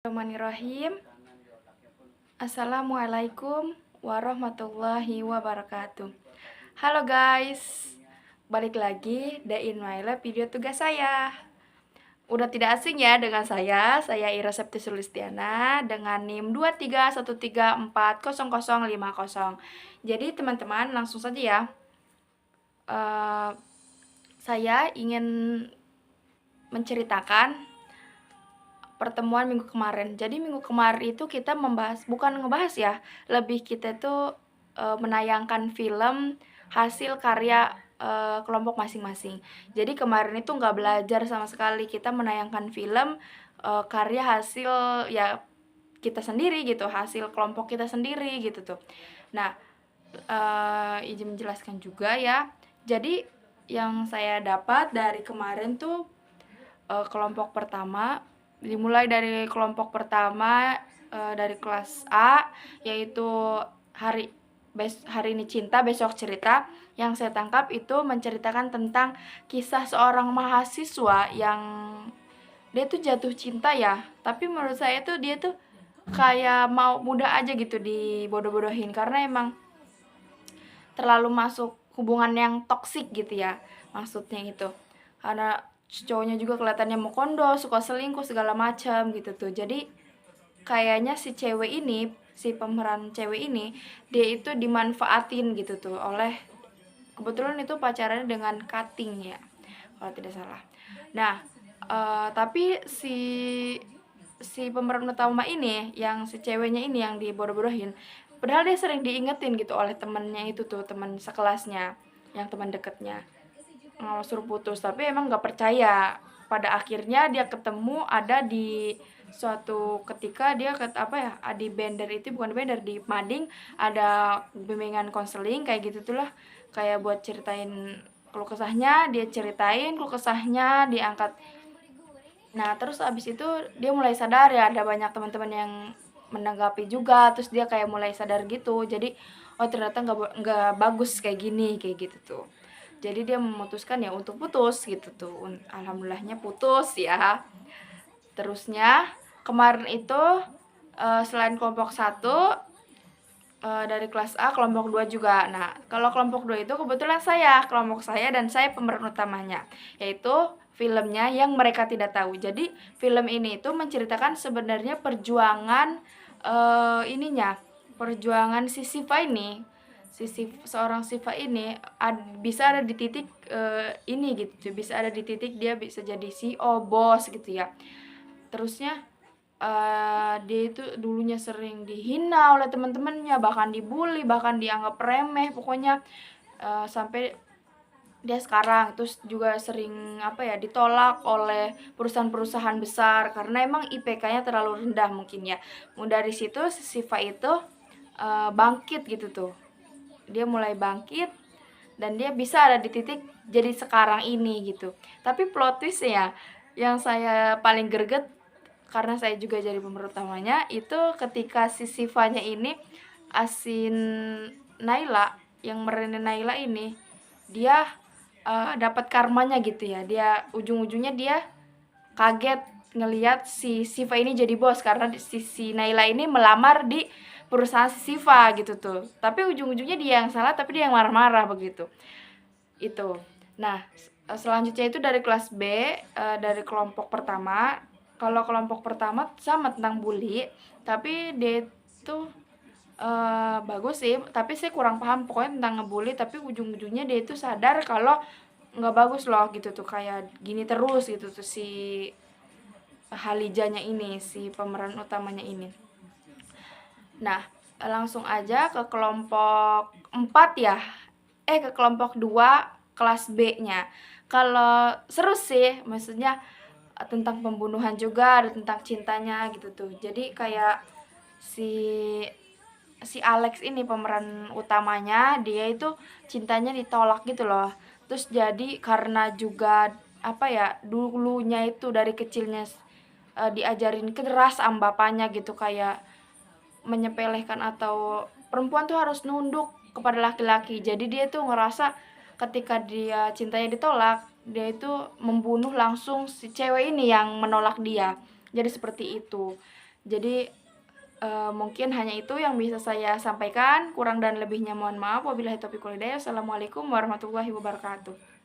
Bismillahirrahmanirrahim. Assalamualaikum warahmatullahi wabarakatuh. Halo guys, balik lagi in my lab video tugas saya. Udah tidak asing ya dengan saya Ira Septi Sulistiana dengan NIM 231340050. Jadi teman-teman langsung saja ya. Saya ingin menceritakan pertemuan minggu kemarin. Jadi minggu kemarin itu kita bukan ngebahas ya, lebih kita tuh menayangkan film hasil karya kelompok masing-masing. Jadi kemarin itu nggak belajar sama sekali, kita menayangkan film karya hasil ya kita sendiri gitu, hasil kelompok kita sendiri gitu tuh. Nah, izin menjelaskan juga ya. Jadi yang saya dapat dari kemarin tuh kelompok pertama, dimulai dari kelompok pertama dari kelas A, yaitu hari ini cinta, besok cerita. Yang saya tangkap itu menceritakan tentang kisah seorang mahasiswa yang dia tuh jatuh cinta ya, tapi menurut saya tuh dia tuh kayak mau mudah aja gitu dibodoh-bodohin, karena emang terlalu masuk hubungan yang toksik gitu ya, maksudnya itu. Karena cowoknya juga kelihatannya mau kondo, suka selingkuh segala macam gitu tuh. Jadi kayaknya si pemeran cewek ini, dia itu dimanfaatin gitu tuh oleh, kebetulan itu pacarannya dengan cutting ya, kalau tidak salah. Nah, tapi si pemeran utama ini, yang si ceweknya ini yang dibodoh-bodohin, padahal dia sering diingetin gitu oleh temennya itu tuh, teman sekelasnya, yang teman deketnya, suruh putus, tapi emang nggak percaya. Pada akhirnya dia ketemu ada di suatu ketika dia di Bender, itu bukan Bender, di Mading ada bimbingan konseling kayak gitu tuh lah, kayak buat ceritain keluh kesahnya, dia ceritain keluh kesahnya, diangkat. Nah terus abis itu dia mulai sadar ya, ada banyak teman-teman yang menanggapi juga, terus dia kayak mulai sadar gitu. Jadi oh ternyata nggak bagus kayak gini, kayak gitu tuh. Jadi dia memutuskan ya untuk putus gitu tuh. Alhamdulillahnya putus ya. Terusnya kemarin itu selain kelompok 1 dari kelas A, kelompok 2 juga. Nah, kalau kelompok 2 itu kebetulan kelompok saya dan saya pemeran utamanya, yaitu filmnya Yang Mereka Tidak Tahu. Jadi film ini itu menceritakan sebenarnya perjuangan perjuangan si Siva ini, seorang Siva ini bisa ada di titik ini gitu, bisa ada di titik dia bisa jadi CEO, bos gitu ya. Terusnya dia itu dulunya sering dihina oleh teman-temannya, bahkan dibully, bahkan dianggap remeh pokoknya, sampai dia sekarang terus juga sering ditolak oleh perusahaan-perusahaan besar karena emang IPK-nya terlalu rendah mungkin ya. Dari situ si Siva itu bangkit gitu tuh, dia mulai bangkit dan dia bisa ada di titik jadi sekarang ini gitu. Tapi plot twist ya, yang saya paling greget karena saya juga jadi pemeran utamanya, itu ketika si Sivanya ini asin Naila, yang meranin Naila ini, dia dapat karmanya gitu ya. Dia ujung-ujungnya dia kaget ngelihat si Siva ini jadi bos karena si Naila ini melamar di perusahaan si Siva gitu tuh. Tapi ujung-ujungnya dia yang salah, tapi dia yang marah-marah begitu. Itu. Nah, selanjutnya itu dari kelas B, dari kelompok pertama. Kalau kelompok pertama sama tentang bully, tapi dia itu bagus sih, tapi saya kurang paham pokoknya tentang ngebully, tapi ujung-ujungnya dia itu sadar kalau nggak bagus loh gitu tuh, kayak gini terus gitu tuh si Halijanya ini, si pemeran utamanya ini. Nah, langsung aja ke kelompok 4 ya. Ke kelompok 2 kelas B-nya. Kalau seru sih, maksudnya tentang pembunuhan juga, ada tentang cintanya gitu tuh. Jadi kayak si Alex ini pemeran utamanya, dia itu cintanya ditolak gitu loh. Terus jadi karena juga dulunya itu dari kecilnya diajarin keras sama bapaknya gitu, kayak menyepelekan atau perempuan tuh harus nunduk kepada laki-laki. Jadi dia tuh ngerasa ketika dia cintanya ditolak, dia itu membunuh langsung si cewek ini yang menolak dia. Jadi seperti itu. Jadi, mungkin hanya itu yang bisa saya sampaikan, kurang dan lebihnya mohon maaf. Wabillahi taufiq wal hidayah. Wassalamualaikum warahmatullahi wabarakatuh.